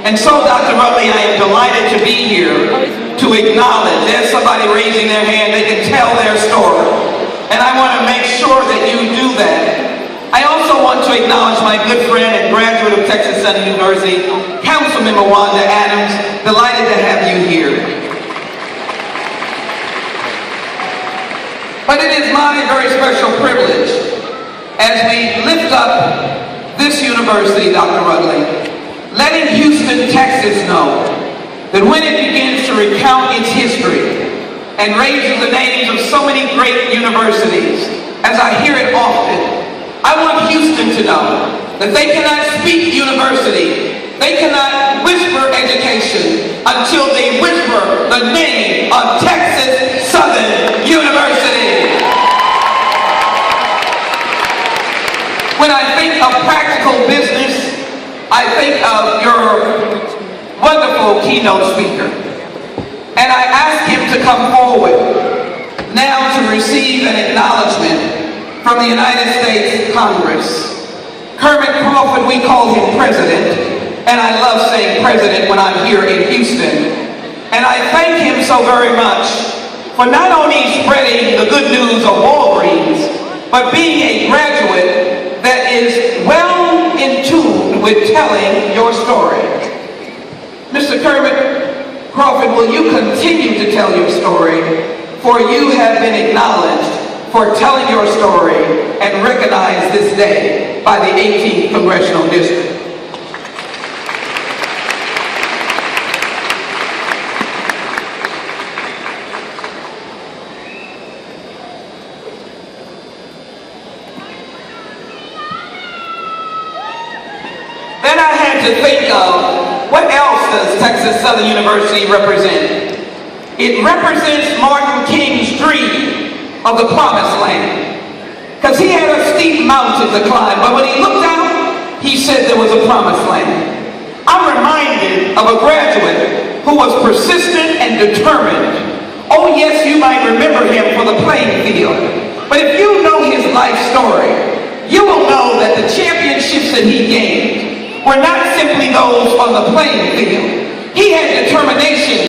And so, Dr. Rutley, I am delighted to be here to acknowledge. There's somebody raising their hand. They can tell their story. And I want to make sure that you do that. I also want to acknowledge my good friend and graduate of Texas Southern University, Councilmember Wanda Adams. Delighted to have you here. But it is my very special privilege as we lift up this university, Dr. Rutley, letting Houston, Texas know that when it begins to recount its history and raises the names of so many great universities, as I hear it often, I want Houston to know that they cannot speak university, they cannot whisper education until they whisper the name of Texas Southern University. When I think of practical business, I think of your wonderful keynote speaker. And I ask him to come forward now to receive an acknowledgement from the United States Congress. Kermit Crawford, we call him President, and I love saying President when I'm here in Houston. And I thank him so very much for not only spreading the good news of Walgreens, but being a graduate that is well in tune with telling your story. Mr. Kermit Crawford, will you continue to tell your story, for you have been acknowledged for telling your story and recognized this day by the 18th Congressional District. Then I had to think of what else does Texas Southern University represent? It represents Martin King's dream of the promised land. Because he had a steep mountain to climb, but when he looked out, he said there was a promised land. I'm reminded of a graduate who was persistent and determined. Oh yes, you might remember him for the playing field. But if you know his life story, you will know that the championships that he gained were not simply those on the playing field. He had determination